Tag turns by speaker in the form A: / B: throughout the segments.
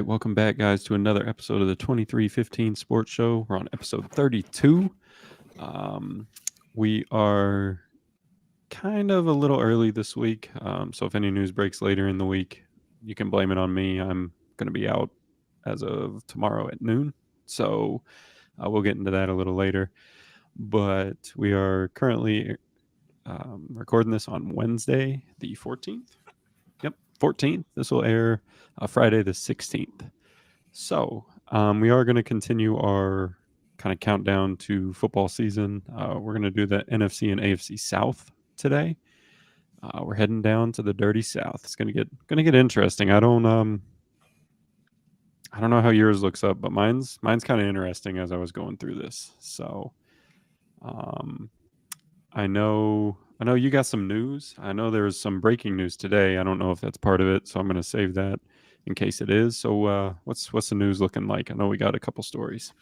A: welcome back, guys, to another episode of the 2315 Sports Show. We're on episode 32. We are kind of a little early this week, so if any news breaks later in the week, you can blame it on me. I'm going to be out as of tomorrow at noon, so we'll get into that a little later. But we are currently recording this on Wednesday, the 14th. 14th. This will air Friday the 16th. So we are going to continue our kind of countdown to football season. We're going to do the NFC and AFC South today. We're heading down to the dirty South. It's going to get interesting. I don't know how yours looks up, but mine's kind of interesting as I was going through this. So I know you got some news. I know there's some breaking news today. I don't know if that's part of it, so I'm going to save that in case it is. So what's the news looking like? I know we got a couple stories.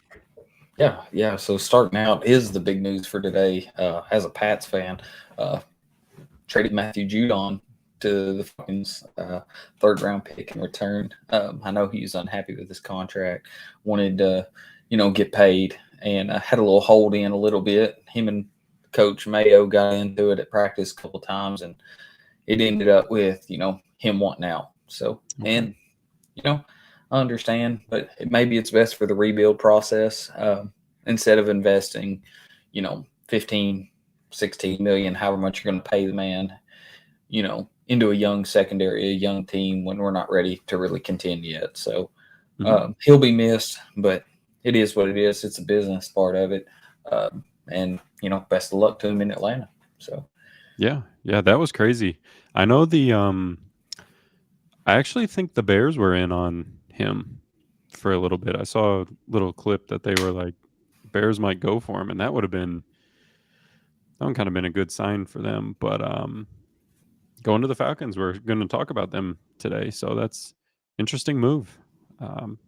B: Yeah. So starting out is the big news for today. As a Pats fan, traded Matthew Judon to the Falcons, third round pick in return. I know he's unhappy with his contract, wanted to, get paid, and had a little hold in a little bit. Him and Coach Mayo got into it at practice a couple times, and it ended up with, him wanting out. So, and, I understand, but maybe it's best for the rebuild process instead of investing, 15, 16 million, however much you're going to pay the man, into a young secondary, a young team when we're not ready to really contend yet. So he'll be missed, but it is what it is. It's a business part of it. And, best of luck to him in Atlanta. So,
A: yeah, that was crazy. I know I actually think the Bears were in on him for a little bit. I saw a little clip that they were like, Bears might go for him, and that would kind of been a good sign for them. But going to the Falcons, we're going to talk about them today. So that's interesting move.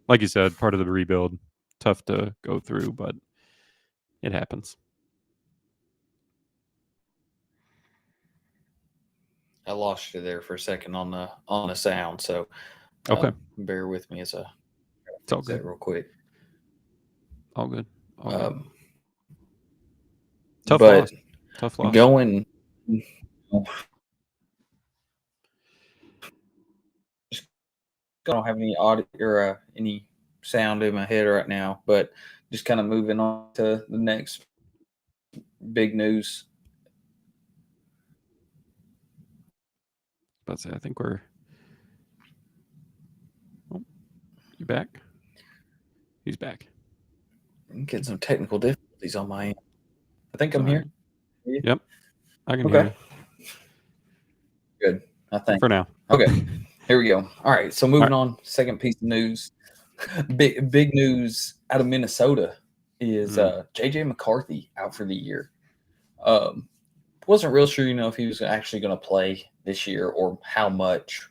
A: Like you said, part of the rebuild, tough to go through, but it happens.
B: I lost you there for a second on the sound, so
A: okay,
B: bear with me as I
A: it's all good.
B: Real quick.
A: All good.
B: Tough loss. Going. I don't have any audio or any sound in my head right now, but just kind of moving on to the next big news.
A: Let's say I think we're. Oh, you back? He's back.
B: I'm getting some technical difficulties on my end. I think I'm here.
A: Yep, I can hear you.
B: Good. I think
A: for now.
B: Okay, here we go. All right, so moving on. Second piece of news. Big news out of Minnesota is JJ McCarthy out for the year. Wasn't real sure, if he was actually going to play this year or how much,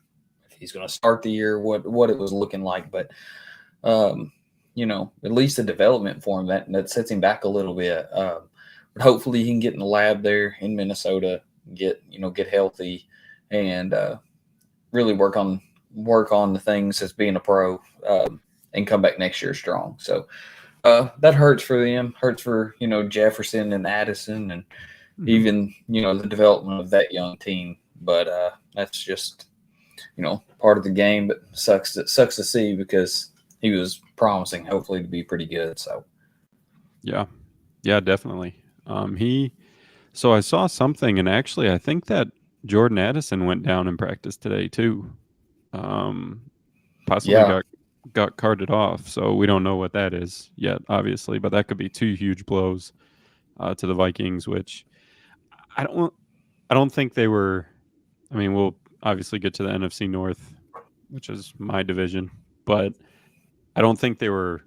B: if he's going to start the year, what it was looking like. But, at least a development for him that sets him back a little bit. But hopefully he can get in the lab there in Minnesota, get healthy, and really work on the things as being a pro, and come back next year strong. So that hurts for them, hurts for, Jefferson and Addison and even, the development of that young team. But that's just, part of the game, but sucks to see because he was promising hopefully to be pretty good. So
A: yeah, definitely. So I saw something, and actually I think that Jordan Addison went down in practice today too. Possibly got carted off, so we don't know what that is yet, obviously, but that could be two huge blows to the Vikings, which I don't think they were. I mean, we'll obviously get to the NFC North, which is my division, but I don't think they were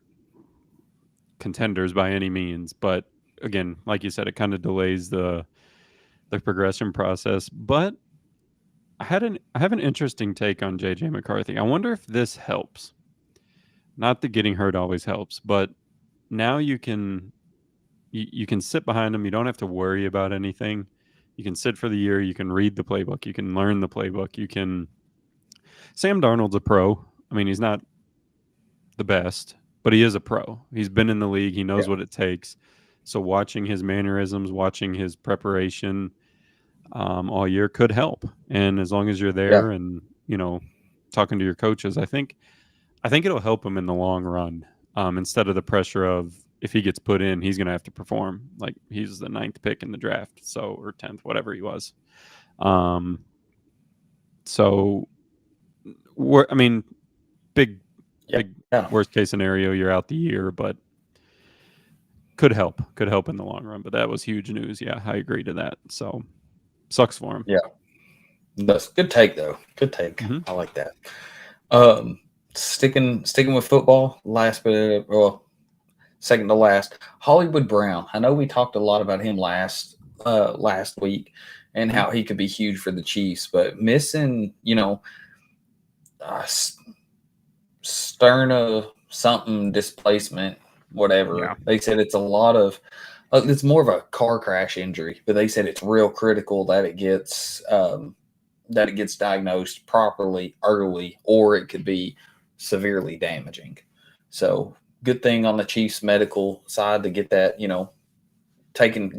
A: contenders by any means. But again, like you said, it kind of delays the progression process. But I have an interesting take on JJ McCarthy. I wonder if this helps. Not that getting hurt always helps, but now you can sit behind him. You don't have to worry about anything. You can sit for the year. You can read the playbook. You can learn the playbook. Sam Darnold's a pro. I mean, he's not the best, but he is a pro. He's been in the league. He knows
B: Yeah.
A: what it takes. So watching his mannerisms, watching his preparation all year could help. And as long as you're
B: Yeah.
A: there and talking to your coaches, I think it'll help him in the long run. Instead of the pressure of if he gets put in, he's going to have to perform. Like he's the 9th pick in the draft, so or 10th, whatever he was. Um, so I mean, big,
B: Yeah.
A: big worst case scenario, you're out the year, but could help in the long run. But that was huge news. Yeah, I agree to that. So sucks for him.
B: Yeah. That's good take though. Good take.
A: Mm-hmm.
B: I like that. Sticking with football. Last bit. Well, second to last. Hollywood Brown. I know we talked a lot about him last week and how he could be huge for the Chiefs, but missing sterna something displacement, whatever.
A: Yeah.
B: They said it's a lot of. It's more of a car crash injury, but they said it's real critical that it gets diagnosed properly early, or it could be severely damaging. So good thing on the Chiefs medical side to get that, taken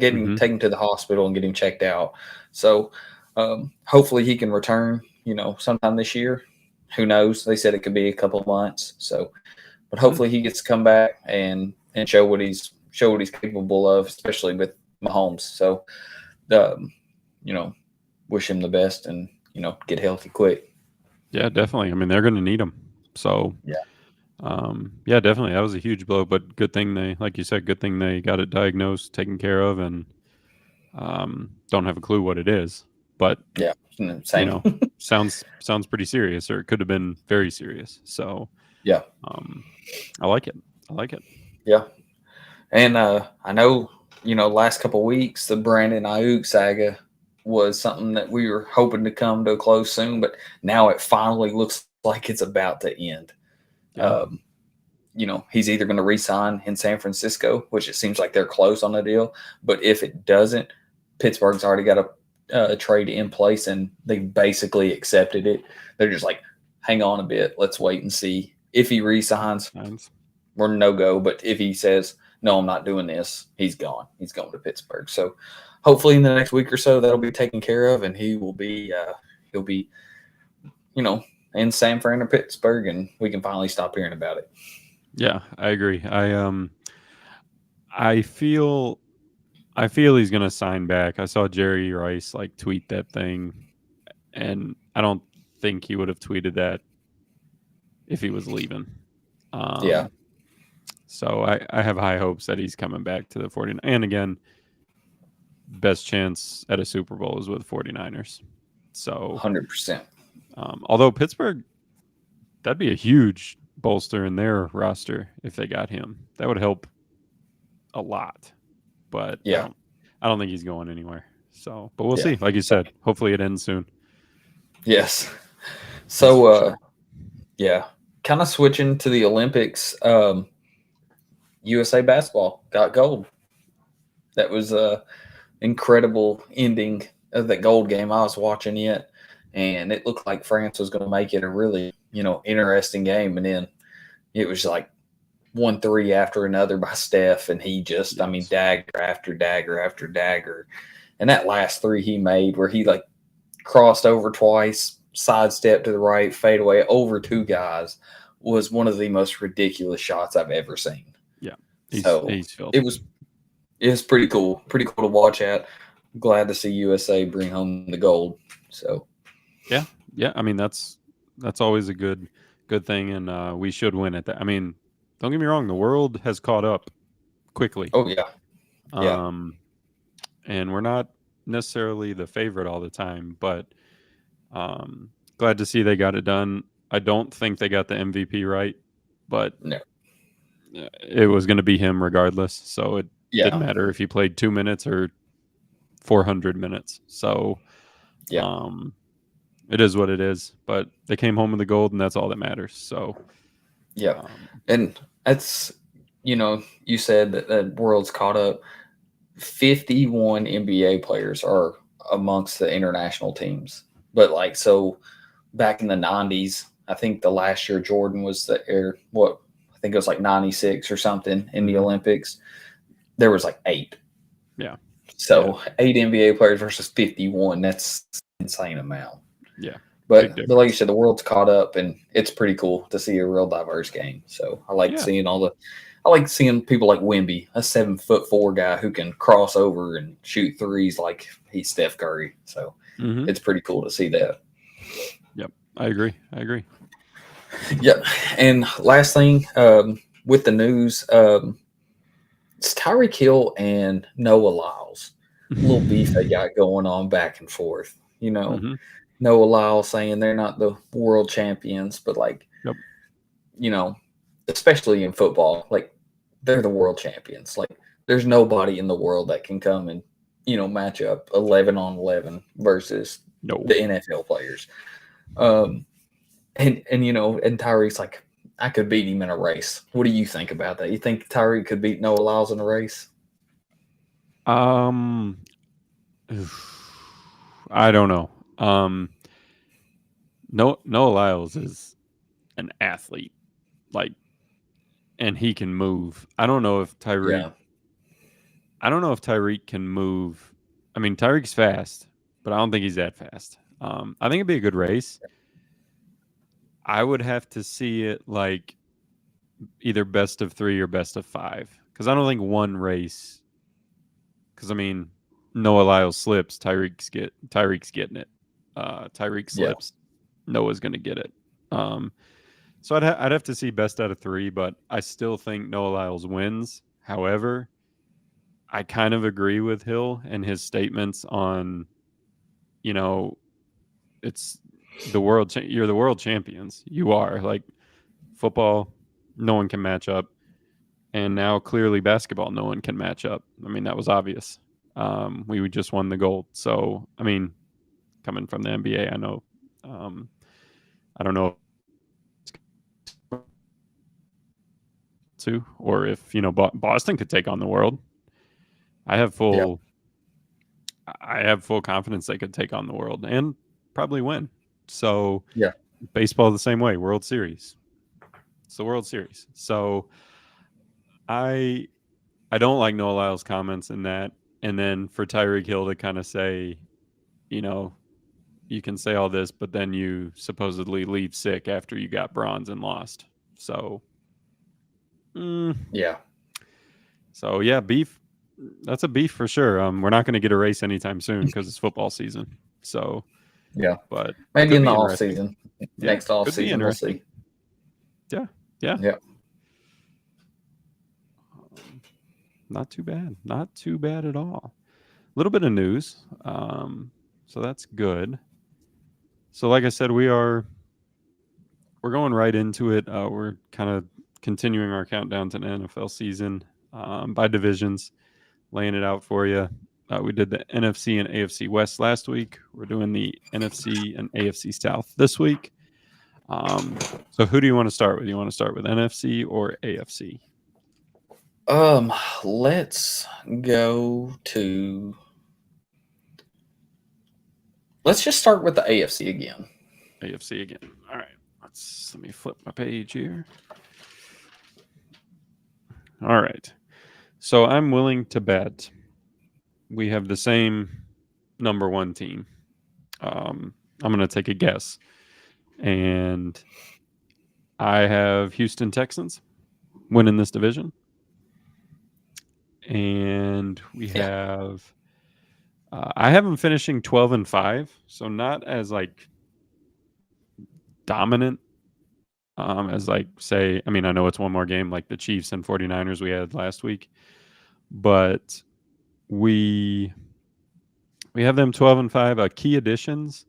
B: to the hospital and get him checked out. So hopefully he can return, sometime this year. Who knows? They said it could be a couple of months. So, but hopefully he gets to come back and show what he's capable of, especially with Mahomes. So, wish him the best and get healthy quick.
A: Yeah, definitely. I mean, they're going to need him. So yeah, definitely. That was a huge blow, but good thing they, like you said, good thing they got it diagnosed, taken care of, and don't have a clue what it is. But
B: yeah, same.
A: Sounds pretty serious, or it could have been very serious. So
B: yeah,
A: I like it.
B: Yeah, and I know last couple of weeks the Brandon Ayuk saga was something that we were hoping to come to a close soon, but now it finally looks like it's about to end.
A: Yeah.
B: He's either going to re-sign in San Francisco, which it seems like they're close on the deal, but if it doesn't, Pittsburgh's already got a trade in place and they basically accepted it. They're just like, hang on a bit, let's wait and see. If he re-signs, we're no-go, but if he says, no, I'm not doing this, he's gone. He's going to Pittsburgh. So hopefully in the next week or so that'll be taken care of, and he will be in San Fran or Pittsburgh, and we can finally stop hearing about it.
A: Yeah, I agree. I feel he's gonna sign back. I saw Jerry Rice tweet that thing, and I don't think he would have tweeted that if he was leaving.
B: Yeah.
A: So I have high hopes that he's coming back to the 49ers. And again, best chance at a Super Bowl is with 49ers. So
B: 100%.
A: Although Pittsburgh, that'd be a huge bolster in their roster if they got him. That would help a lot. But
B: yeah,
A: I don't think he's going anywhere. So, but we'll see. Like you said, hopefully it ends soon.
B: Yes. So, kind of switching to the Olympics. USA basketball got gold. That was a incredible ending of that gold game. I was watching it, and it looked like France was going to make it a really, interesting game. And then it was like 1-3 after another by Steph, and he just, dagger after dagger after dagger. And that last three he made where he crossed over twice, sidestep to the right, fade away over two guys was one of the most ridiculous shots I've ever seen.
A: Yeah.
B: It was pretty cool. Pretty cool to watch at. Glad to see USA bring home the gold. So
A: yeah. That's always a good thing, and we should win at that. Don't get me wrong, the world has caught up quickly.
B: Oh yeah.
A: And we're not necessarily the favorite all the time, but glad to see they got it done. I don't think they got the MVP right, but
B: no.
A: It was going to be him regardless. So it didn't matter if he played 2 minutes or 400 minutes. So it is what it is. But they came home with the gold, and that's all that matters. So
B: and that's you said that the world's caught up. 51 NBA players are amongst the international teams, but so back in the 90s, I think the last year Jordan was think it was like 96 or something in the
A: Mhm.
B: Olympics. There was like 8.
A: Yeah.
B: So 8 NBA players versus 51. That's an insane amount.
A: Yeah. Big
B: But like you
A: difference.
B: said, the world's caught up, and it's pretty cool to see a real diverse game. So
A: Yeah.
B: I like seeing people like Wimby, a 7'4" guy who can cross over and shoot threes like he's Steph Curry. So
A: Mhm.
B: it's pretty cool to see that.
A: Yep. I agree.
B: Yep. And last thing with the news, it's Tyreek Hill and Noah Lyles. A little beef they got going on back and forth.
A: Mhm.
B: Noah Lyles saying they're not the world champions, but like,
A: Yep.
B: you know, especially in football, like they're the world champions. Like there's nobody in the world that can come and, match up 11 on 11 versus
A: No.
B: the NFL players. Um, and Tyreek's like, I could beat him in a race. What do you think about that? You think Tyreek could beat Noah Lyles in a race?
A: Um I don't know. Noah Lyles is an athlete. Like, and he can move.
B: Yeah.
A: I don't know if Tyreek can move. I mean, Tyreek's fast, but I don't think he's that fast. I think it'd be a good race. I would have to see it like either best of 3 or best of 5, because I don't think one race. Because I mean, Noah Lyles slips, Tyreek's getting it. Tyreek
B: Yeah.
A: slips, Noah's gonna get it. Um, so I'd have to see best out of 3, but I still think Noah Lyles wins. However, I kind of agree with Hill and his statements on, you know, it's you're the world champions. You are like football. No one can match up, and now clearly basketball, no one can match up. I mean, that was obvious. We just won the gold. So I mean, coming from the NBA, I know. I don't know or if Boston could take on the world. I have
B: Yeah.
A: full I have full confidence they could take on the world and probably win. So
B: Yeah.
A: baseball the same way, World Series. It's the World Series. So I I don't like Noah Lyles' comments in that. And then for Tyreek Hill to kind of say, you know, you can say all this, but then you supposedly leave sick after you got bronze and lost. So, mm,
B: Yeah.
A: so yeah, beef. That's a beef for sure. We're not going to get a race anytime soon because it's football season. So,
B: Yeah.
A: but
B: Maybe
A: could
B: in the
A: be
B: off
A: interesting.
B: season.
A: Yeah,
B: Next off
A: could be
B: season, we'll
A: interesting.
B: see.
A: Yeah, yeah.
B: Yeah.
A: Not too bad. Not too bad at all. A little bit of news. So that's good. So, like I said, we're going right into it. We're kind of continuing our countdown to the NFL season by divisions, laying it out for you. We did the NFC and AFC West last week. We're doing the NFC and AFC South this week. So who do you want to start with? You want to start with NFC or AFC?
B: Let's go to. Let's just start with the AFC again.
A: AFC again. All right. Let me flip my page here. All right. So I'm willing to bet we have the same number one team. I'm going to take a guess. And I have Houston Texans winning this division. And we have I have them finishing 12-5, so not as like dominant as like say, I mean, I know it's one more game like the Chiefs and 49ers we had last week, but we have them 12-5. Key additions.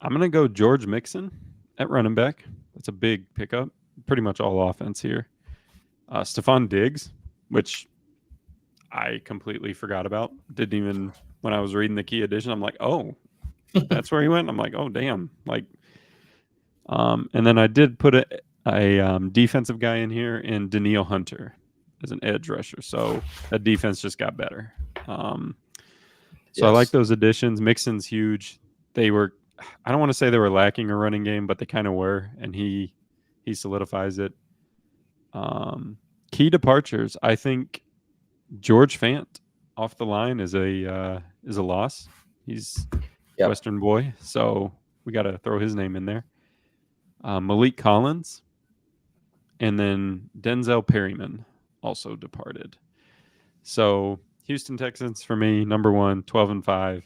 A: I'm gonna go George Mixon at running back. That's a big pickup. Pretty much all offense here. Stephon Diggs, which I completely forgot about. Didn't even when I was reading the key addition, I'm like, oh, that's where he went. I'm like, oh damn. Like, and then I did put a defensive guy in here in Daniil Hunter as an edge rusher. So that defense just got better. So I like those additions. Mixon's huge. They were, I don't want to say they were lacking a running game, but they kind of were, and he solidifies it. Key departures. I think George Fant off the line is a loss. He's
B: Yep.
A: Western boy, so we got to throw his name in there. Malik Collins, and then Denzel Perryman also departed. So Houston Texans for me, number 1, 12-5.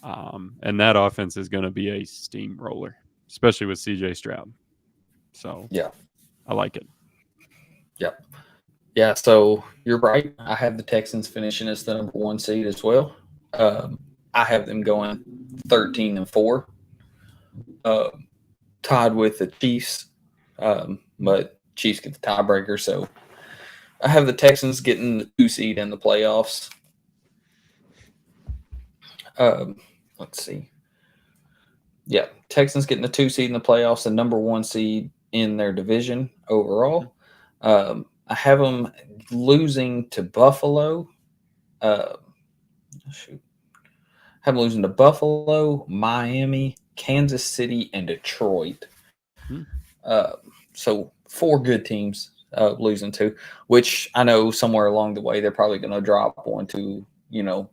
A: And that offense is going to be a steamroller, especially with CJ Stroud. So
B: Yeah.
A: I like it.
B: Yep. Yeah. So you're right. I have the Texans finishing as the number 1 seed as well. I have them going 13-4, tied with the Chiefs. But Chiefs get the tiebreaker, so I have the Texans getting the 2 seed in the playoffs. Let's see. Yeah, Texans getting the 2 seed in the playoffs, the number 1 seed in their division overall. I have them losing to Buffalo. Shoot. I have them losing to Buffalo, Miami, Kansas City, and Detroit. So 4 good teams losing to, which I know somewhere along the way they're probably going to drop one to,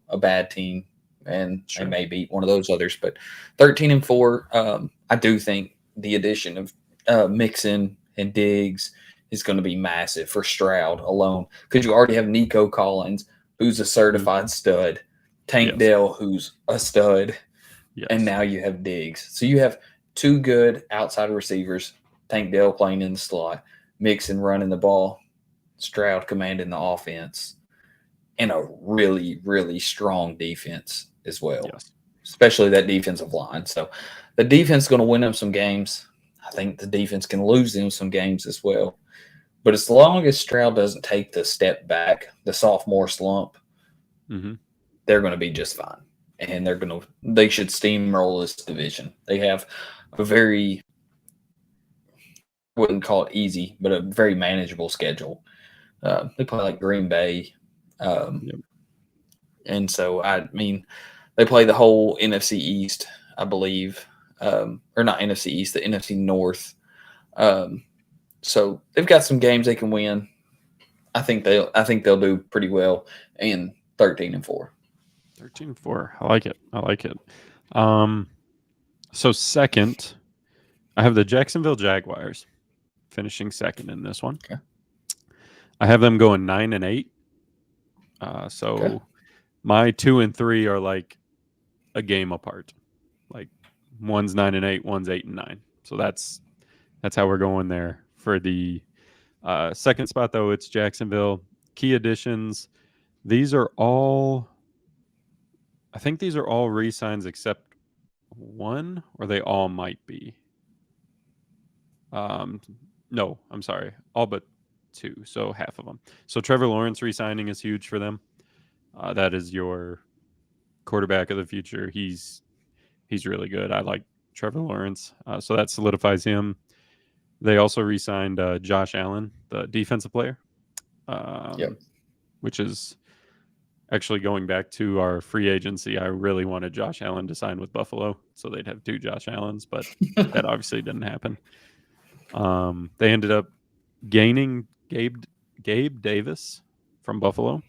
B: a bad team, and
A: Sure.
B: they may beat one of those others. But 13-4, I do think the addition of Mixon and Diggs is going to be massive for Stroud alone, because you already have Nico Collins, who's a certified stud, Tank
A: Yes.
B: Dell, who's a stud,
A: Yes.
B: and now you have Diggs. So you have 2 good outside receivers, Tank Dell playing in the slot, Mixon running the ball, Stroud commanding the offense, and a really, really strong defense as well,
A: Yes.
B: especially that defensive line. So the defense is going to win them some games. I think the defense can lose them some games as well. But as long as Stroud doesn't take the step back, the sophomore slump, they're going to be just fine. And they should steamroll this division. They have a very, I wouldn't call it easy, but a very manageable schedule. They play like Green Bay. And so, they play the whole NFC East, I believe. Or not NFC East, the NFC North. So they've got some games they can win. I think they'll do pretty well in 13-4.
A: 13-4. I like it. So second, I have the Jacksonville Jaguars finishing second in this one.
B: Okay.
A: I have them going 9-8. So my 2 and 3 are like a game apart. Like one's 9-8, one's 8-9. So that's how we're going there. For the second spot, though, it's Jacksonville. Key additions. I think these are all re-signs except one, or they all might be. No, I'm sorry. All but 2, so half of them. So Trevor Lawrence re-signing is huge for them. That is your quarterback of the future. He's really good. I like Trevor Lawrence. So that solidifies him. They also re-signed Josh Allen, the defensive player, which is actually going back to our free agency. I really wanted Josh Allen to sign with Buffalo, so they'd have 2 Josh Allens, but that obviously didn't happen. They ended up gaining Gabe Davis from Buffalo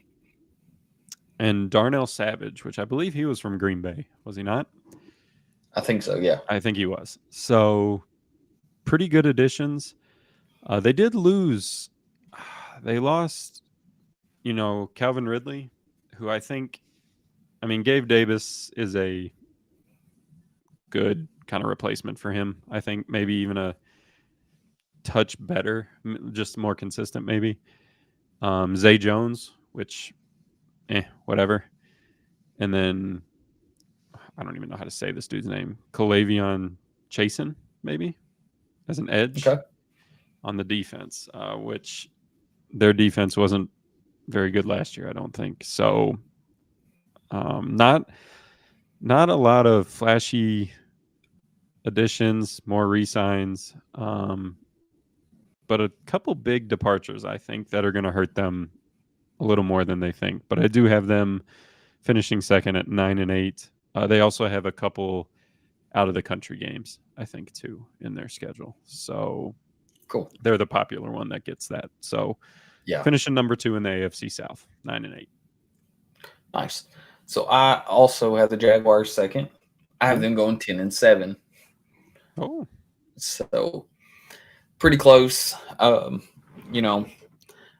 A: and Darnell Savage, which I believe he was from Green Bay. Was he not?
B: I think so, yeah.
A: I think he was. So pretty good additions. They did lose. They lost, Calvin Ridley, who Gabe Davis is a good kind of replacement for him. I think maybe even a touch better, just more consistent maybe. Zay Jones, which, whatever. And then, I don't even know how to say this dude's name. Kalavion Chasen, maybe, as an edge on the defense, which their defense wasn't very good last year, I don't think. So not a lot of flashy additions, more re-signs, but a couple big departures, I think, that are going to hurt them a little more than they think. But I do have them finishing second at 9-8. They also have a couple out of the country games, I think, too, in their schedule. So
B: Cool.
A: they're the popular one that gets that. So
B: Yeah.
A: finishing number 2 in the AFC South, 9-8.
B: Nice. So I also have the Jaguars second. I have
A: Ooh.
B: them going 10-7.
A: Oh,
B: So pretty close. I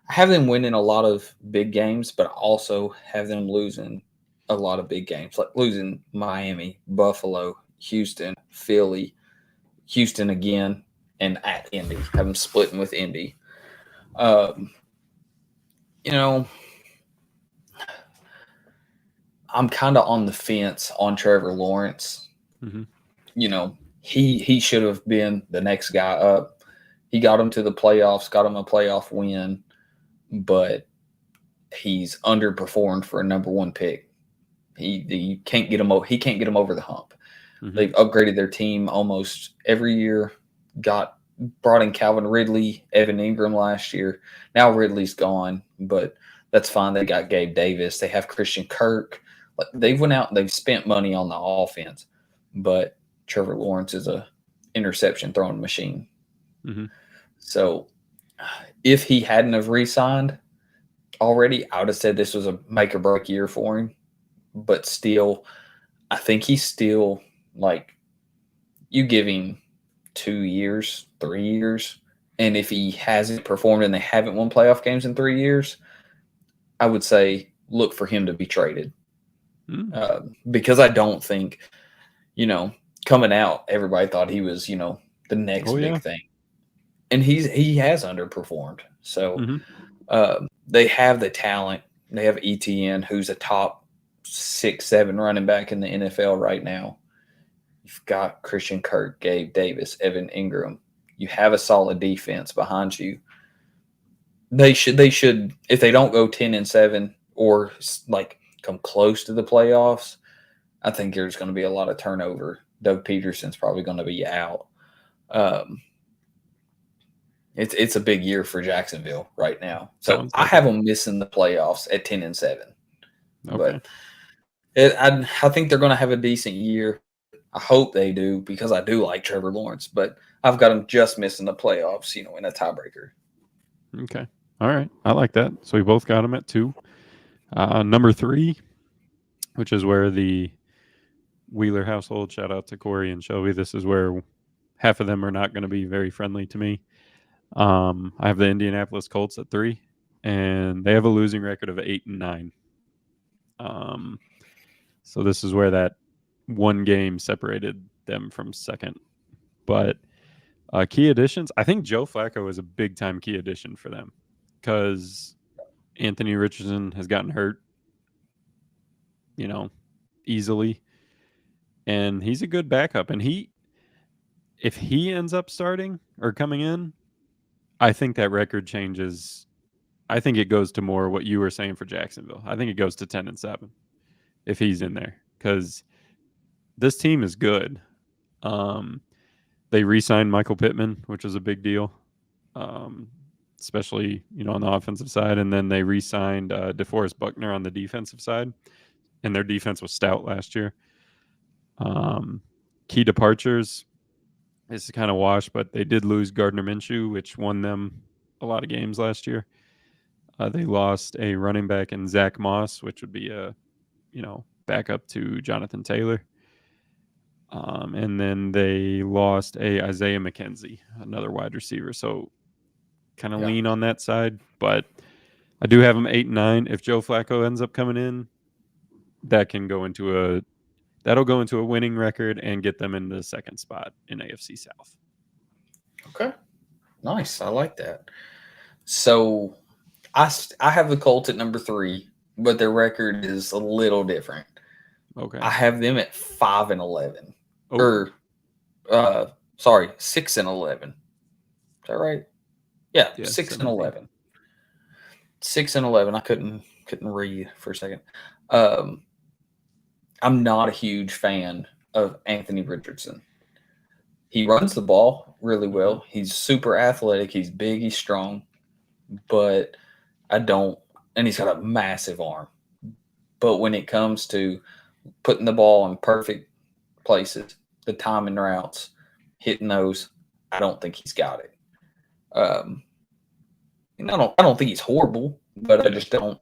B: have them winning a lot of big games, but I also have them losing a lot of big games, like losing Miami, Buffalo, Houston, Philly, Houston again, and at Indy. Have them splitting with Indy. Um, you know, I'm kind of on the fence on Trevor Lawrence.
A: mm-hmm.
B: He should have been the next guy up. He got him to the playoffs, got him a playoff win, but he's underperformed for a number one pick. He can't get him. He can't get him over the hump.
A: Mm-hmm.
B: They've upgraded their team almost every year. Brought in Calvin Ridley, Evan Ingram last year. Now Ridley's gone, but that's fine. They got Gabe Davis. They have Christian Kirk. Like they've went out and they've spent money on the offense, but Trevor Lawrence is a interception throwing machine.
A: Mm-hmm.
B: So if he hadn't have re-signed already, I would have said this was a make or break year for him. But still, I think he's still like you give him 2 years, 3 years, and if he hasn't performed and they haven't won playoff games in 3 years, I would say look for him to be traded. Because I don't think, coming out, everybody thought he was, the next big thing, and he has underperformed. So they have the talent. They have ETN, who's a top 6-7 running back in the NFL right now. You've got Christian Kirk, Gabe Davis, Evan Ingram. You have a solid defense behind you. They should, if they don't go 10-7 or like come close to the playoffs, I think there's going to be a lot of turnover. Doug Peterson's probably going to be out. It's a big year for Jacksonville right now. So I have them missing the playoffs at 10-7.
A: Okay.
B: But I think they're going to have a decent year. I hope they do because I do like Trevor Lawrence, but I've got them just missing the playoffs, in a tiebreaker.
A: Okay. All right. I like that. So we both got them at 2. Number 3, which is where the Wheeler household, shout out to Corey and Shelby. This is where half of them are not going to be very friendly to me. I have the Indianapolis Colts at 3, and they have a losing record of 8-9. So this is where that one game separated them from second. But key additions, I think Joe Flacco is a big time key addition for them because Anthony Richardson has gotten hurt, easily. And he's a good backup. And if he ends up starting or coming in, I think that record changes. I think it goes to more what you were saying for Jacksonville. I think it goes to 10-7 if he's in there because this team is good. They re-signed Michael Pittman, which was a big deal, especially on the offensive side, and then they re-signed DeForest Buckner on the defensive side, and their defense was stout last year. Key departures is kind of washed, but they did lose Gardner Minshew, which won them a lot of games last year. They lost a running back in Zach Moss, which would be a backup to Jonathan Taylor. And then they lost a Isaiah McKenzie, another wide receiver. So kind of lean on that side, but I do have them 8-9. If Joe Flacco ends up coming in, that'll go into a winning record and get them in the second spot in AFC South.
B: Okay. Nice. I like that. So I have the Colts at number 3, but their record is a little different.
A: Okay.
B: I have them at 5-11. Or 6-11. Is that right? Yeah, 6-11. 6-11. I couldn't read for a second. I'm not a huge fan of Anthony Richardson. He runs the ball really well. He's super athletic. He's big. He's strong. But and he's got a massive arm. But when it comes to putting the ball in perfect places, the timing routes, hitting those, I don't think he's got it. Um, and I don't think he's horrible, but I
A: Yeah.
B: just don't.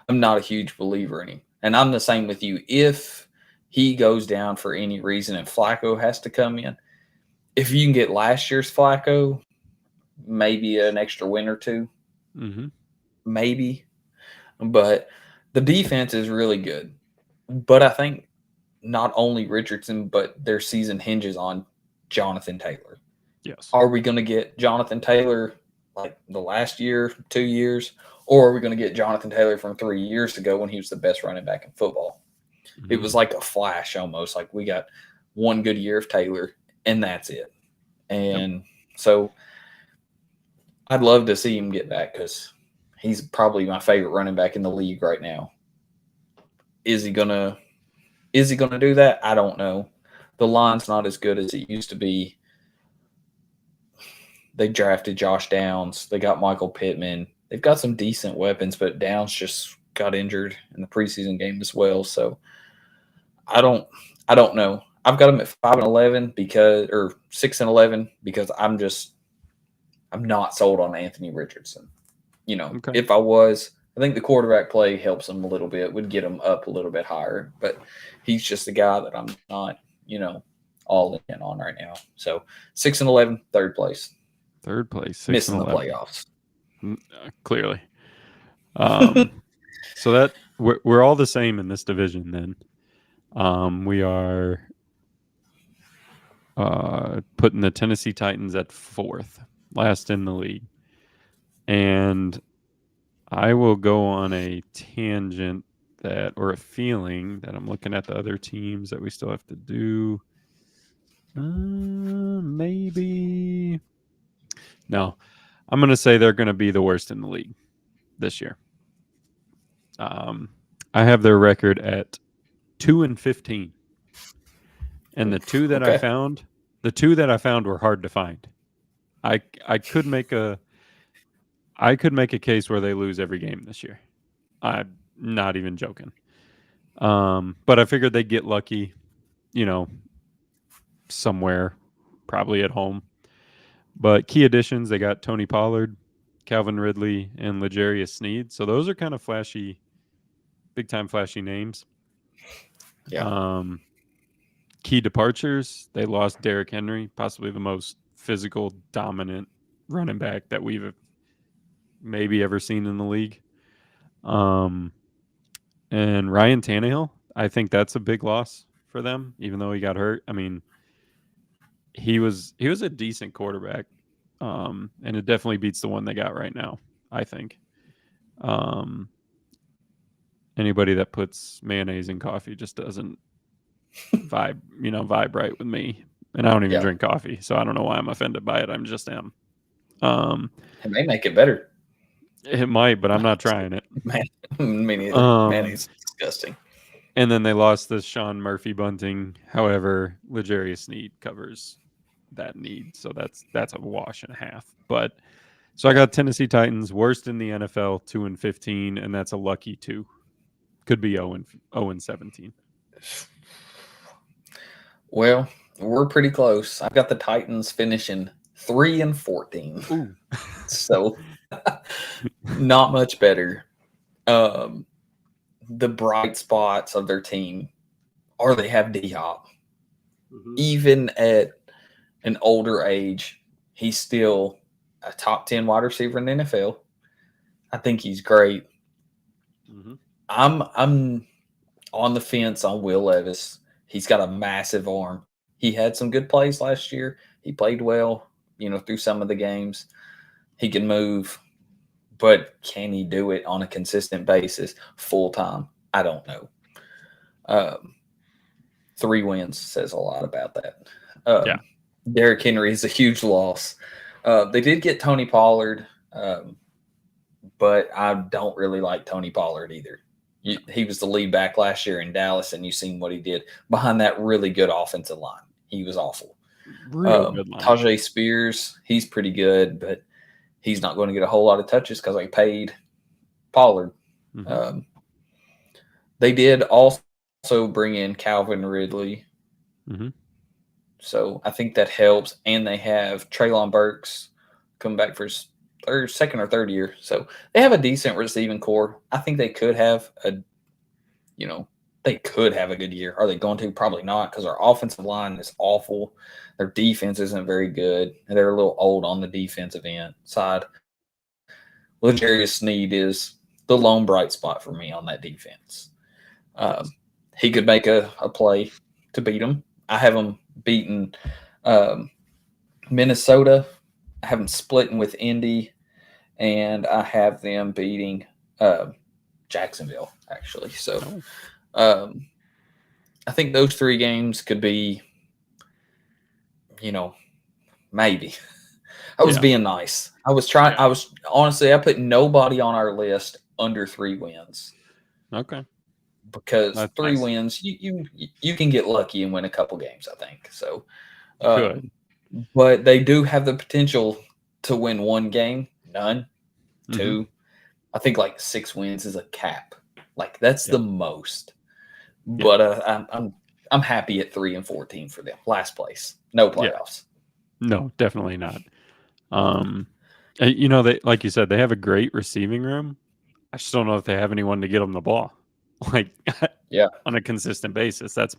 B: I'm not a huge believer in him, and I'm the same with you. If he goes down for any reason and Flacco has to come in, if you can get last year's Flacco, maybe an extra win or two,
A: Mm-hmm.
B: maybe. But the defense is really good. But I think not only Richardson, but their season hinges on Jonathan Taylor.
A: Yes.
B: Are we going to get Jonathan Taylor like the last year, 2 years, or are we going to get Jonathan Taylor from 3 years ago when he was the best running back in football? It
A: Mm-hmm.
B: was like a flash almost. Like we got one good year of Taylor, and that's it.
A: Yep.
B: And so I'd love to see him get back because he's probably my favorite running back in the league right now. Is he gonna do that? I don't know. The line's not as good as it used to be. They drafted Josh Downs. They got Michael Pittman. They've got some decent weapons, but Downs just got injured in the preseason game as well. So I don't I don't know. I've got him at 5-11 because or 6-11 because I'm not sold on Anthony Richardson.
A: Okay.
B: If I was, I think the quarterback play helps him a little bit, would get him up a little bit higher. But he's just a guy that I'm not, all in on right now. So 6-11, third place,
A: Third place, six
B: missing
A: and
B: the
A: 11.
B: playoffs.
A: Clearly. So that we're all the same in this division. Then we are putting the Tennessee Titans at fourth, last in the league, and I will go on a tangent or a feeling that I'm looking at the other teams that we still have to do. Maybe no. I'm going to say they're going to be the worst in the league this year. I have their record at 2-15, and the two that
B: Okay.
A: I found were hard to find. I I could make a case where they lose every game this year. I'm not even joking. But I figured they'd get lucky, you know, somewhere, probably at home. But key additions, they got Tony Pollard, Calvin Ridley, and L'Jarius Sneed. So those are kind of flashy, big time flashy names.
B: Yeah.
A: Um, Key departures, they lost Derrick Henry, possibly the most physical, dominant running back that we've maybe ever seen in the league. Um, and Ryan Tannehill, I think that's a big loss for them, even though he got hurt. I mean, he was a decent quarterback, and it definitely beats the one they got right now. I think. Um, Anybody that puts mayonnaise in coffee just doesn't vibe right with me. And I don't even
B: Yeah.
A: drink coffee, so I don't know why I'm offended by it. I'm just am. Um,
B: It may make it better.
A: it might, but I'm not trying it.
B: Man, me neither. Man,
A: Um,
B: it's disgusting.
A: and then they lost this Sean Murphy bunting. However, L'Jarius Sneed covers that need, so that's a wash and a half. But so I got Tennessee Titans worst in the NFL, 2-15, and that's a lucky 2. Could be 0-17.
B: Well, we're pretty close. I've got the Titans finishing 3-14.
A: Ooh.
B: So not much better. Um, the bright spots of their team are they have D Hop.
A: Mm-hmm.
B: Even at an older age, he's still a top 10 wide receiver in the NFL. I think he's great.
A: Mm-hmm.
B: I'm on the fence on Will Levis. He's got a massive arm. He had some good plays last year. He played well, through some of the games. He can move, but can he do it on a consistent basis full time? I don't know. 3 wins says a lot about that.
A: Yeah.
B: Derrick Henry is a huge loss. They did get Tony Pollard, but I don't really like Tony Pollard either. He was the lead back last year in Dallas, and you've seen what he did behind that really good offensive line. He was awful.
A: Real good line.
B: Tajay Spears, he's pretty good, but he's not going to get a whole lot of touches because they paid Pollard.
A: Mm-hmm.
B: They did also bring in Calvin Ridley.
A: Mm-hmm.
B: So I think that helps. And they have Treylon Burks coming back for his second or third year. So they have a decent receiving core. I think they could have they could have a good year. Are they going to? Probably not, because our offensive line is awful. Their defense isn't very good. And they're a little old on the defensive end side. L'Jarius Sneed is the lone bright spot for me on that defense. He could make a play to beat them. I have them beating Minnesota. I have them splitting with Indy, and I have them beating Jacksonville, actually. So I think those 3 games could be, maybe. I was being nice. I was trying. I was honestly, I put nobody on our list under 3 wins.
A: Okay.
B: Because that's 3 nice. Wins, you can get lucky and win a couple games, I think. So, but they do have the potential to win 1 game, none, 2. I think like 6 wins is a cap. Like that's the most. But I'm happy at 3-14 for them. Last place, no playoffs.
A: No, definitely not. They, like you said, they have a great receiving room. I just don't know if they have anyone to get them the ball, like on a consistent basis. That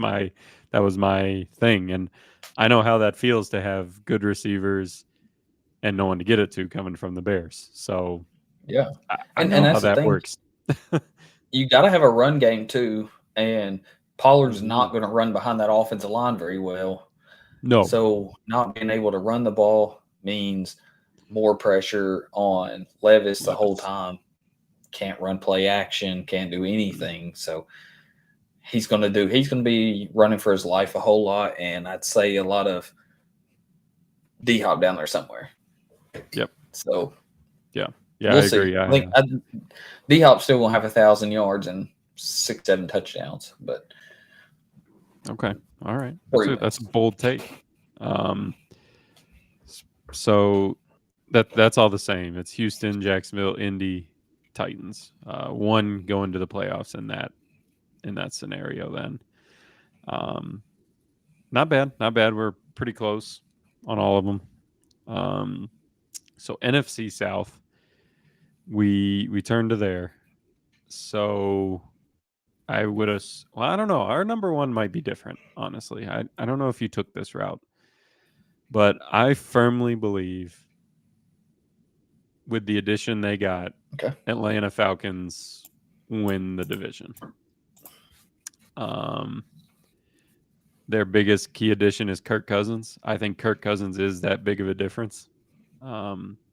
A: was my thing, and I know how that feels to have good receivers and no one to get it to coming from the Bears. So I know how that works.
B: You got to have a run game too, and Pollard's not going to run behind that offensive line very well.
A: No.
B: So not being able to run the ball means more pressure on Levis the whole time. Can't run play action, can't do anything. So he's going to be running for his life a whole lot, and I'd say a lot of D-Hop down there somewhere.
A: Yep.
B: So
A: we'll
B: I
A: agree.
B: I think D-Hop still won't have 1,000 yards and 6-7 touchdowns, but
A: okay. All right. That's a bold take. So that's all the same. It's Houston, Jacksonville, Indy, Titans. 1 going to the playoffs in that scenario then. Not bad. We're pretty close on all of them. So NFC South, we turn to there. So I would have. Well, I don't know. Our number 1 might be different. Honestly, I don't know if you took this route, but I firmly believe with the addition they got, Atlanta Falcons win the division. Their biggest key addition is Kirk Cousins. I think Kirk Cousins is that big of a difference.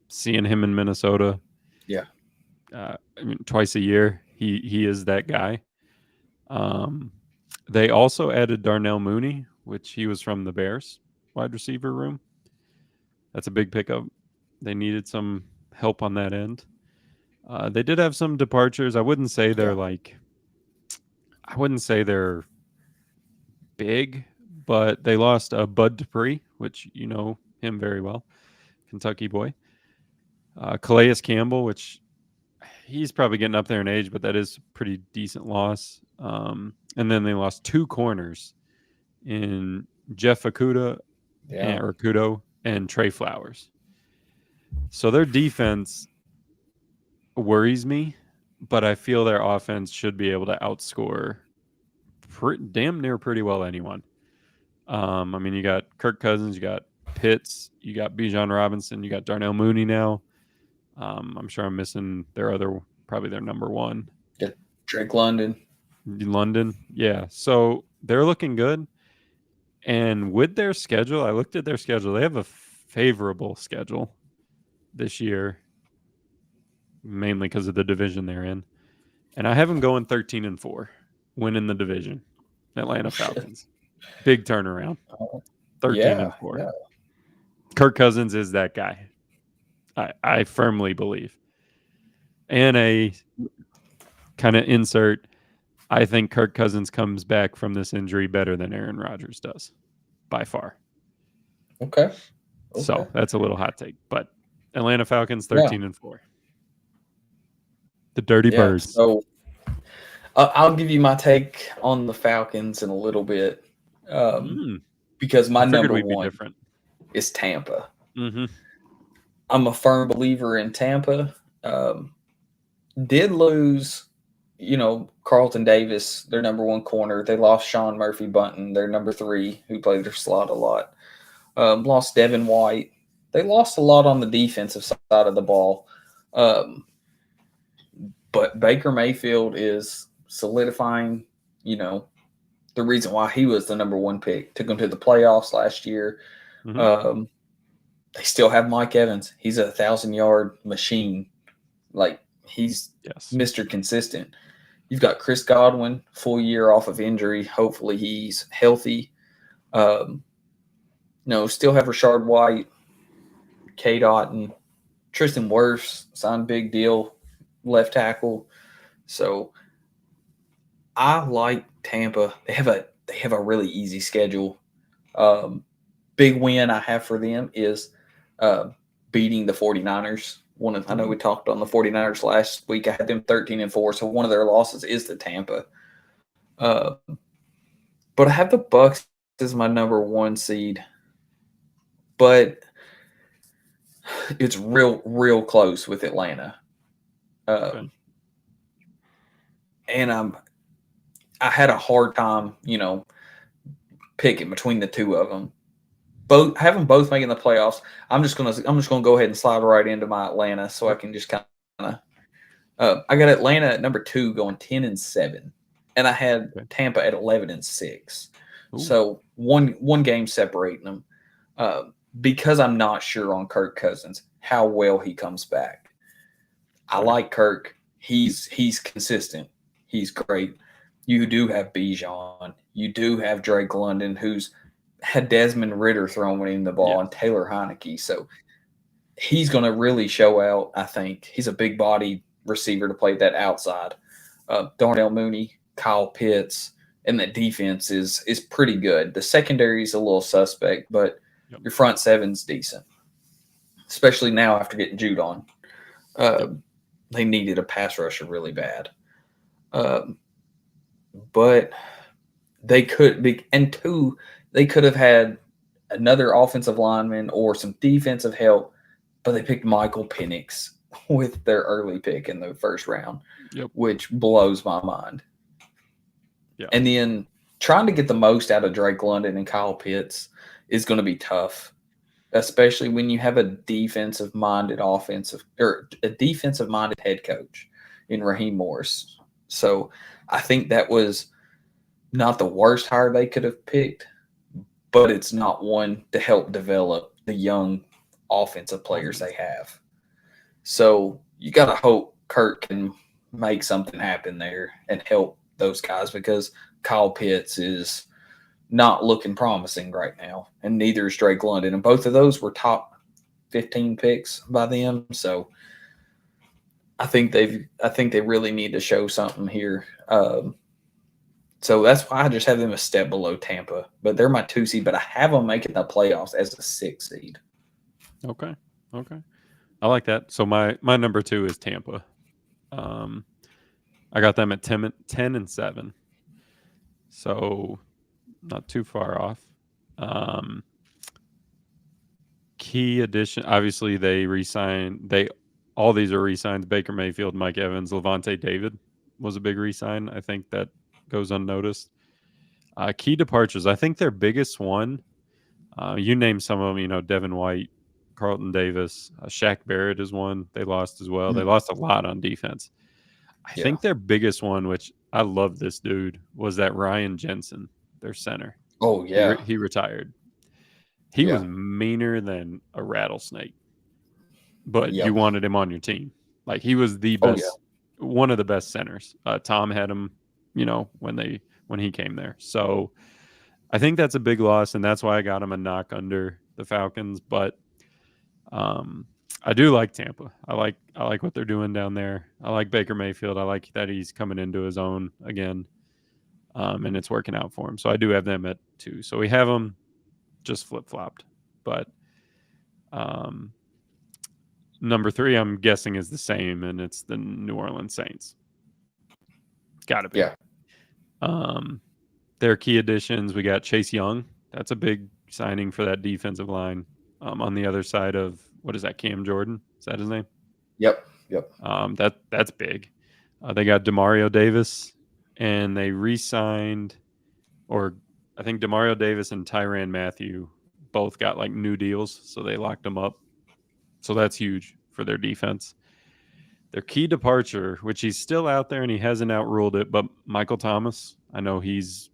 A: Seeing him in Minnesota, twice a year, he is that guy. They also added Darnell Mooney, which he was from the Bears wide receiver room. That's a big pickup. They needed some help on that end. They did have some departures. I wouldn't say they're big, but they lost Bud Dupree, which you know him very well, Kentucky boy. Calais Campbell, which he's probably getting up there in age, but that is a pretty decent loss. And then they lost 2 corners in Jeff Okudah and Trey Flowers. So their defense worries me, but I feel their offense should be able to outscore damn near pretty well anyone. You got Kirk Cousins, you got Pitts, you got Bijan Robinson, you got Darnell Mooney now. I'm sure I'm missing probably their number 1.
B: Yeah, Drake London.
A: Yeah. So they're looking good. And with their schedule, I looked at their schedule. They have a favorable schedule this year, mainly because of the division they're in. And I have them going 13-4, winning the division. Atlanta Falcons. Big turnaround. 13-4.
B: Yeah.
A: Kirk Cousins is that guy. I firmly believe. And a kind of insert, I think Kirk Cousins comes back from this injury better than Aaron Rodgers does, by far.
B: Okay.
A: So that's a little hot take. But Atlanta Falcons 13-4. The Dirty Birds.
B: So I'll give you my take on the Falcons in a little bit, because my number 1 is Tampa.
A: Mm-hmm.
B: I'm a firm believer in Tampa. Did lose, Carlton Davis, their number one corner. They lost Sean Murphy Bunton, their number three, who played their slot a lot. Lost Devin White. They lost a lot on the defensive side of the ball. Um, but Baker Mayfield is solidifying, you know, the reason why he was the number one pick. Took them to the playoffs last year.
A: Mm-hmm.
B: They still have Mike Evans. He's a 1,000-yard machine. Like, he's Mr. Consistent. You've got Chris Godwin, full year off of injury. Hopefully he's healthy. Still have Rashard White, Kate Otten, Tristan Wirfs signed big deal, left tackle. So I like Tampa. They have a really easy schedule. Big win I have for them is beating the 49ers. I know we talked on the 49ers last week. I had them 13-4, so one of their losses is to Tampa. But I have the Bucs as my number one seed. But it's real close with Atlanta.
A: Okay.
B: And I had a hard time, picking between the two of them. Have them both making the playoffs. I'm just gonna go ahead and slide right into my Atlanta, so I can just kind of. I got Atlanta at number 2, going 10-7, and I had Tampa at 11-6. So one game separating them, because I'm not sure on Kirk Cousins how well he comes back. I like Kirk. He's consistent. He's great. You do have Bijan. You do have Drake London, who's had Desmond Ritter throwing him the ball, and Taylor Heineke. So he's going to really show out, I think. He's a big-bodied receiver to play that outside. Darnell Mooney, Kyle Pitts, and that defense is pretty good. The secondary is a little suspect, but your front seven's decent, especially now after getting Judon. They needed a pass rusher really bad. But they could be, and two, they could have had another offensive lineman or some defensive help, but they picked Michael Penix with their early pick in the first round, which blows my mind. Yeah. And then trying to get the most out of Drake London and Kyle Pitts is going to be tough, especially when you have a defensive-minded head coach in Raheem Morris. So I think that was not the worst hire they could have picked, but it's not one to help develop the young offensive players they have. So you got to hope Kirk can make something happen there and help those guys, because Kyle Pitts is not looking promising right now, and neither is Drake London. And both of those were top 15 picks by them. So I think they really need to show something here. So that's why I just have them a step below Tampa, but they're my 2 seed, but I have them making the playoffs as a 6 seed.
A: Okay. I like that. So my number 2 is Tampa. I got them at 10-7. So not too far off. Key addition, obviously they re-signed, all these are re-signs. Baker Mayfield, Mike Evans, Levante David was a big re-sign. I think that goes unnoticed. Key departures, I think their biggest one, you name some of them, Devin White, Carlton Davis, Shaq Barrett is one they lost as well. They lost a lot on defense. I think their biggest one, which I love this dude, was that Ryan Jensen, their center.
B: Oh, yeah.
A: He retired. He was meaner than a rattlesnake, but you wanted him on your team. Like, he was the best, one of the best centers. Tom had him, when he came there. So I think that's a big loss, and that's why I got him a knock under the Falcons. But I do like Tampa. I like what they're doing down there. I like Baker Mayfield. I like that he's coming into his own again, and it's working out for him. So I do have them at 2. So we have them just flip-flopped. But number 3, I'm guessing, is the same, and it's the New Orleans Saints. Got to be.
B: Yeah.
A: Their key additions, we got Chase Young. That's a big signing for that defensive line. On the other side of what is that? Cam Jordan, is that his name?
B: Yep.
A: That's big. They got Demario Davis, and they re-signed, or I think Demario Davis and Tyrann Mathieu both got like new deals, so they locked them up. So that's huge for their defense. Their key departure, which he's still out there and he hasn't outruled it, but Michael Thomas, I know he's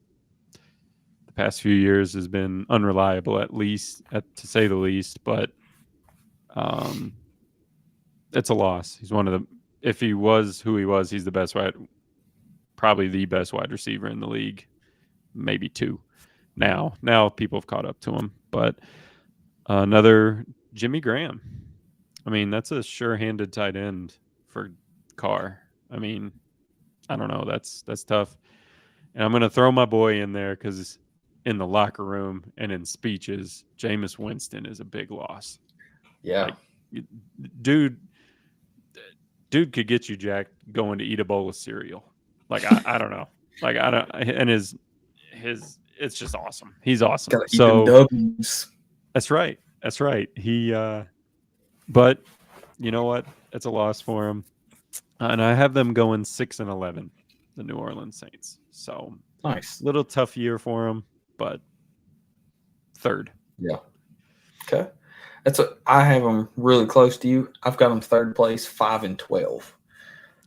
A: the past few years has been unreliable, to say the least, but it's a loss. He's one of the, if he was who he was, he's probably the best wide receiver in the league, maybe two. Now people have caught up to him, but another Jimmy Graham. I mean, that's a sure-handed tight end for Carr. I mean, I don't know. That's tough. And I'm going to throw my boy in there because in the locker room and in speeches, Jameis Winston is a big loss.
B: Yeah.
A: Like, dude could get you jacked going to eat a bowl of cereal. Like, I don't know. Like, I don't, and his, it's just awesome. He's awesome.
B: Gotta eat
A: So
B: them W's.
A: That's right. He, but you know what? It's a loss for him. And I have them going 6-11, the New Orleans Saints. So
B: Nice.
A: Little tough year for him, but third.
B: Yeah. Okay. I have them really close to you. I've got them third place, 5-12.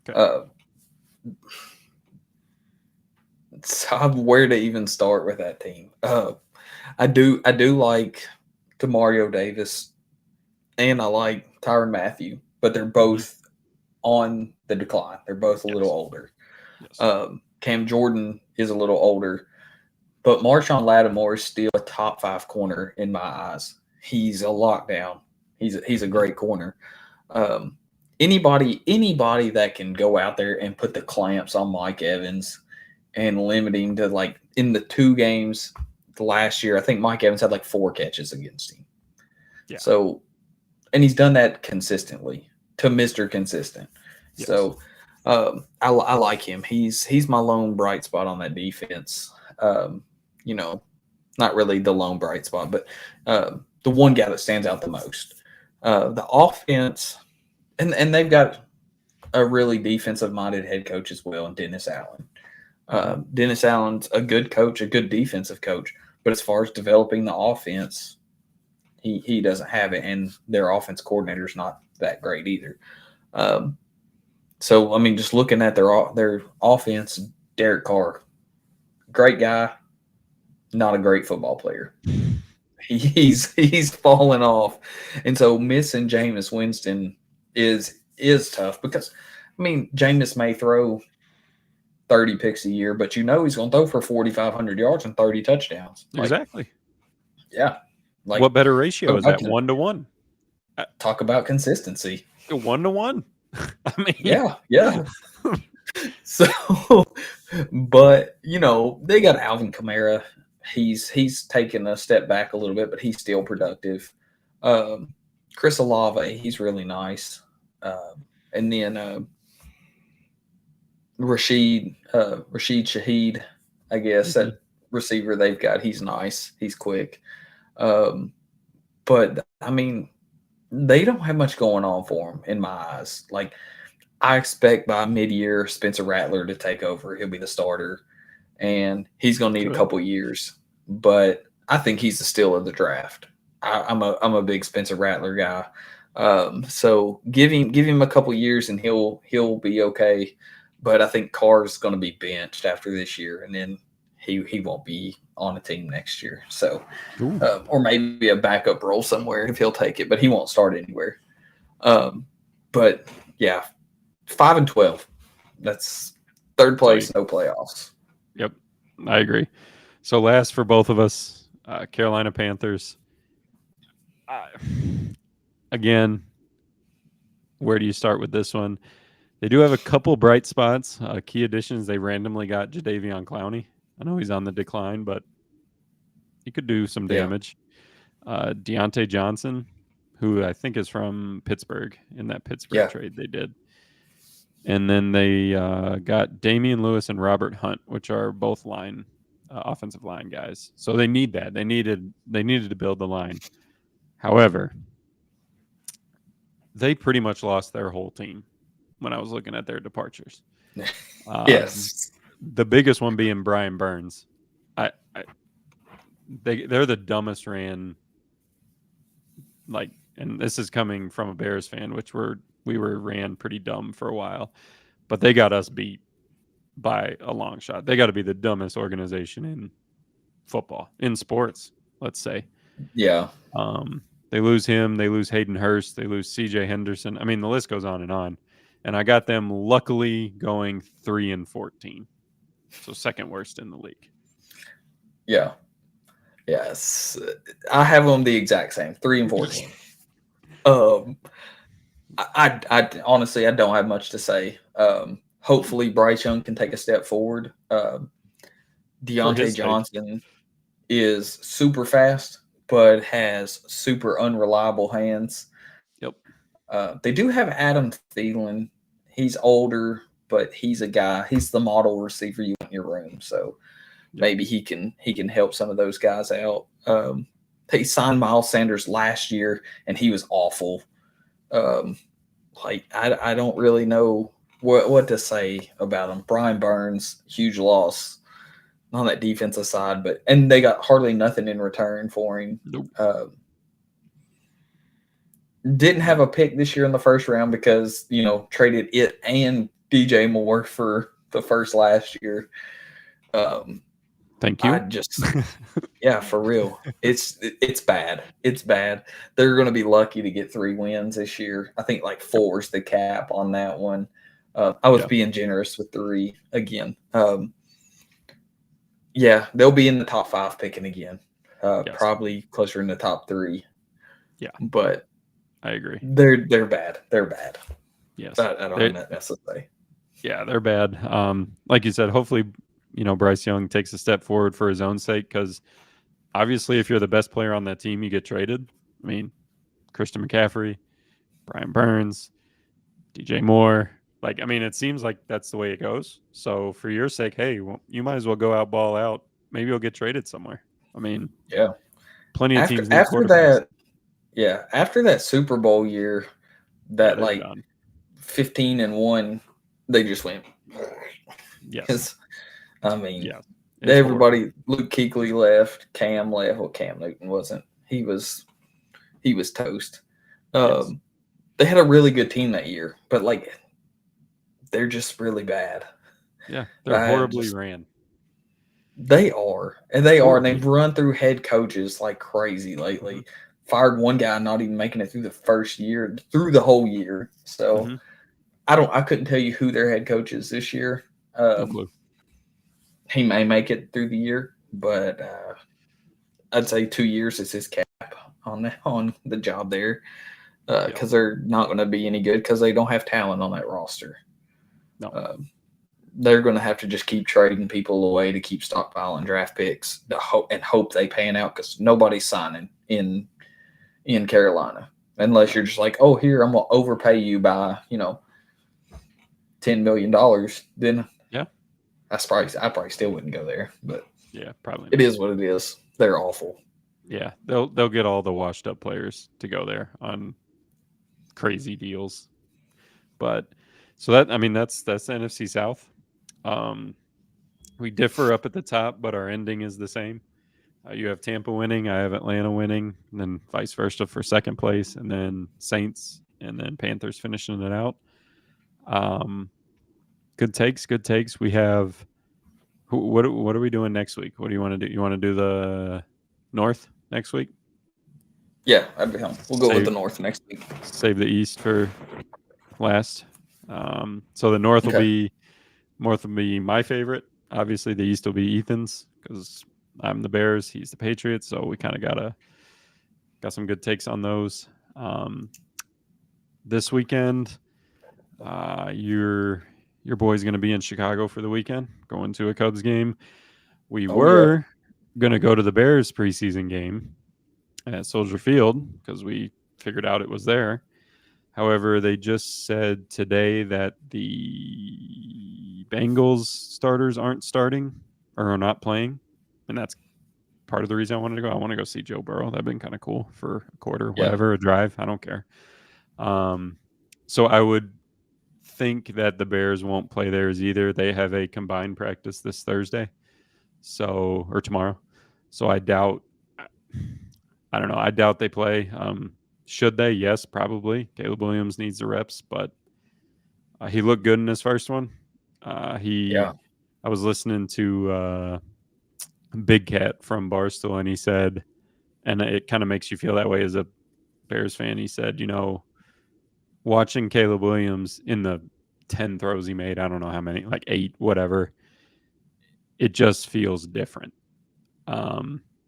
A: Okay.
B: So where to even start with that team? I do like Demario Davis, and I like Tyrann Mathieu, but they're both on the decline. They're both a little older.
A: Yes.
B: Cam Jordan is a little older, but Marshawn Lattimore is still a top 5 corner in my eyes. He's a lockdown. He's a great corner. Anybody that can go out there and put the clamps on Mike Evans and limit him to, like, in the 2 games last year, I think Mike Evans had like 4 catches against him. Yeah. So, and he's done that consistently to Mr. Consistent. Yes. So I like him. He's my lone bright spot on that defense. Not really the lone bright spot, but the one guy that stands out the most. The offense, and they've got a really defensive-minded head coach as well, and Dennis Allen. Dennis Allen's a good coach, a good defensive coach, but as far as developing the offense, he doesn't have it, and their offense coordinator is not that great either. So, I mean, just looking at their offense, Derek Carr, great guy, not a great football player. He's fallen off, and so missing Jameis Winston is tough because, I mean, Jameis may throw 30 picks a year, but he's going to throw for 4,500 yards and 30 touchdowns.
A: Exactly.
B: Yeah.
A: Like, what better ratio is that? 1-to-1.
B: Talk about consistency.
A: 1-to-1. I mean,
B: yeah. So, but they got Alvin Kamara. He's taken a step back a little bit, but he's still productive. Chris Olave, he's really nice. And then Rashid Shaheed, I guess, that receiver they've got, he's nice. He's quick. But, I mean, they don't have much going on for them in my eyes. Like, I expect by mid-year Spencer Rattler to take over. He'll be the starter, and he's going to need a couple years. But I think he's the steal of the draft. I'm a big Spencer Rattler guy. So give him a couple years, and he'll be okay. But I think Carr's going to be benched after this year, and then he won't be on a team next year. So, or maybe a backup role somewhere if he'll take it, but he won't start anywhere. But yeah, 5-12. That's third place, no playoffs.
A: Yep, I agree. So last for both of us, Carolina Panthers. Again, where do you start with this one? They do have a couple bright spots. Key additions, they randomly got Jadeveon Clowney. I know he's on the decline, but he could do some damage. Deontay Johnson, who I think is from Pittsburgh, in that Pittsburgh trade they did. And then they got Damian Lewis and Robert Hunt, which are both offensive line guys. So they need that. They needed to build the line. However, they pretty much lost their whole team when I was looking at their departures. Uh,
B: Yes.
A: the biggest one being Brian Burns. I they're the dumbest ran, like, and this is coming from a Bears fan, which we were ran pretty dumb for a while, but they got us beat by a long shot. They got to be the dumbest organization in football, in sports, let's say.
B: Yeah.
A: They lose him, they lose Hayden Hurst, they lose CJ Henderson. I mean, the list goes on and on. And I got them luckily going 3-14. So second worst in the league.
B: Yeah. Yes. I have them the exact same, 3-14. I honestly, I don't have much to say. Hopefully Bryce Young can take a step forward. Deontay Johnson is super fast, but has super unreliable hands.
A: Yep.
B: They do have Adam Thielen. He's older, but he's a guy. He's the model receiver you want in your room. So maybe he can help some of those guys out. They signed Miles Sanders last year, and he was awful. I don't really know what to say about him. Brian Burns, huge loss on that defensive side, and they got hardly nothing in return for him.
A: Nope.
B: Didn't have a pick this year in the first round because traded it and DJ Moore for the first last year.
A: Thank you.
B: I just yeah, for real. It's bad. It's bad. They're going to be lucky to get 3 wins this year. I think like 4 is the cap on that one. I was being generous with 3 again. Yeah, they'll be in the top 5 picking again. Probably closer in the top 3.
A: Yeah,
B: but
A: I agree.
B: They're bad. They're bad.
A: Yes,
B: I don't have that else to say.
A: Yeah, they're bad. Like you said, hopefully, Bryce Young takes a step forward for his own sake, because obviously, if you're the best player on that team, you get traded. I mean, Christian McCaffrey, Brian Burns, DJ Moore. Like, I mean, it seems like that's the way it goes. So for your sake, hey, well, you might as well go out, ball out. Maybe you'll get traded somewhere. I mean,
B: yeah,
A: plenty of teams need
B: after
A: quarterbacks.
B: that. Yeah, after that Super Bowl year, that 15-1, they just went.
A: Yes.
B: I mean, everybody. Horrible. Luke Kuechly left. Cam left. Well, Cam Newton wasn't. He was toast. They had a really good team that year, but they're just really bad.
A: Yeah, they're horribly ran.
B: They are, and they've run through head coaches like crazy lately. Mm-hmm. Fired one guy, not even making it through the first year, through the whole year. So I couldn't tell you who their head coach is this year.
A: No clue.
B: He may make it through the year, but I'd say 2 years is his cap on the job there, because they're not going to be any good because they don't have talent on that roster.
A: No.
B: They're going to have to just keep trading people away to keep stockpiling draft picks and hope they pan out, because nobody's signing in Carolina unless you're just like, oh, here, I'm going to overpay you by $10 million. Then I probably still wouldn't go there, but
A: probably
B: it is what it is. They're awful.
A: Yeah, they'll get all the washed up players to go there on crazy deals. But so that's the NFC South. We differ up at the top, but our ending is the same. You have Tampa winning, I have Atlanta winning, and then vice versa for second place, and then Saints, and then Panthers finishing it out. Good takes. We have what are we doing next week? What do you want to do? You want to do the North next week?
B: Yeah, I'd be home. We'll go with the North next week.
A: Save the East for last. So the North will be my favorite. Obviously, the East will be Ethan's, because I'm the Bears, he's the Patriots. So we kind of got some good takes on those. This weekend, your boy's going to be in Chicago for the weekend, going to a Cubs game. We were going to go to the Bears preseason game at Soldier Field because we figured out it was there. However, they just said today that the Bengals starters aren't starting or are not playing, and that's part of the reason I wanted to go. I want to go see Joe Burrow. That'd been kind of cool for a quarter, whatever, a drive. I don't care. So I would think that the Bears won't play theirs either. They have a combined practice this Thursday, or tomorrow. So I doubt. I don't know. I doubt they play. Should they? Yes, probably. Caleb Williams needs the reps, but he looked good in his first one.
B: Yeah.
A: I was listening to Big Cat from Barstool, and he said, and it kind of makes you feel that way as a Bears fan. He said, watching Caleb Williams in the 10 throws he made, I don't know how many, like 8, whatever, it just feels different.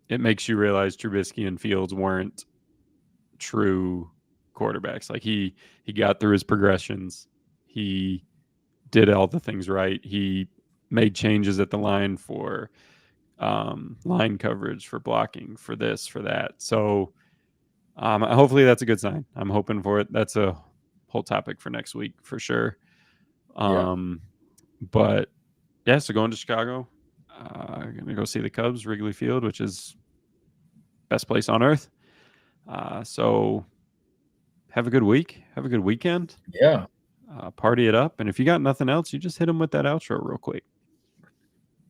A: It makes you realize Trubisky and Fields weren't true quarterbacks. Like he got through his progressions. He did all the things right. He made changes at the line for line coverage, for blocking, for this, for that. So hopefully that's a good sign. I'm hoping for it. That's a whole topic for next week for sure. But yeah, so going to Chicago, gonna go see the Cubs, Wrigley Field, which is best place on earth. So have a good week. Have a good weekend.
B: Yeah.
A: Party it up. And if you got nothing else, you just hit them with that outro real quick.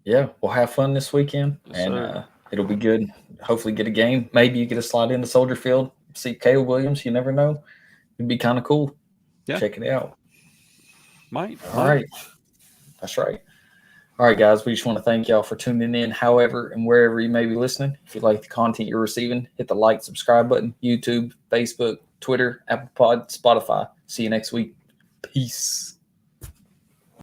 B: Yeah. We'll have fun this weekend,
A: Yes,
B: and
A: sir.
B: it'll be good. Hopefully get a game. Maybe you get a slide into Soldier Field, see Caleb Williams. You never know. It'd be kind of cool.
A: Yeah.
B: Check it out.
A: Might.
B: All right. That's right. All right, guys. We just want to thank y'all for tuning in, however and wherever you may be listening. If you like the content you're receiving, hit the like, subscribe button, YouTube, Facebook, Twitter, Apple Pod, Spotify. See you next week. Peace.